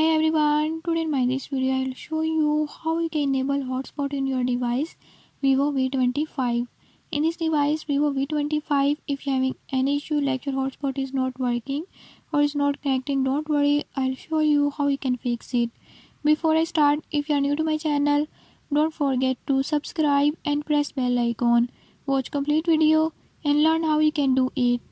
Hi everyone, today in this video I will show you how you can enable hotspot in your device Vivo V25. In this device Vivo V25, if you are having any issue like your hotspot is not working or is not connecting, don't worry, I'll show you how you can fix it. Before I start, if you are new to my channel, don't forget to subscribe and press bell icon. Watch complete video and learn how you can do it.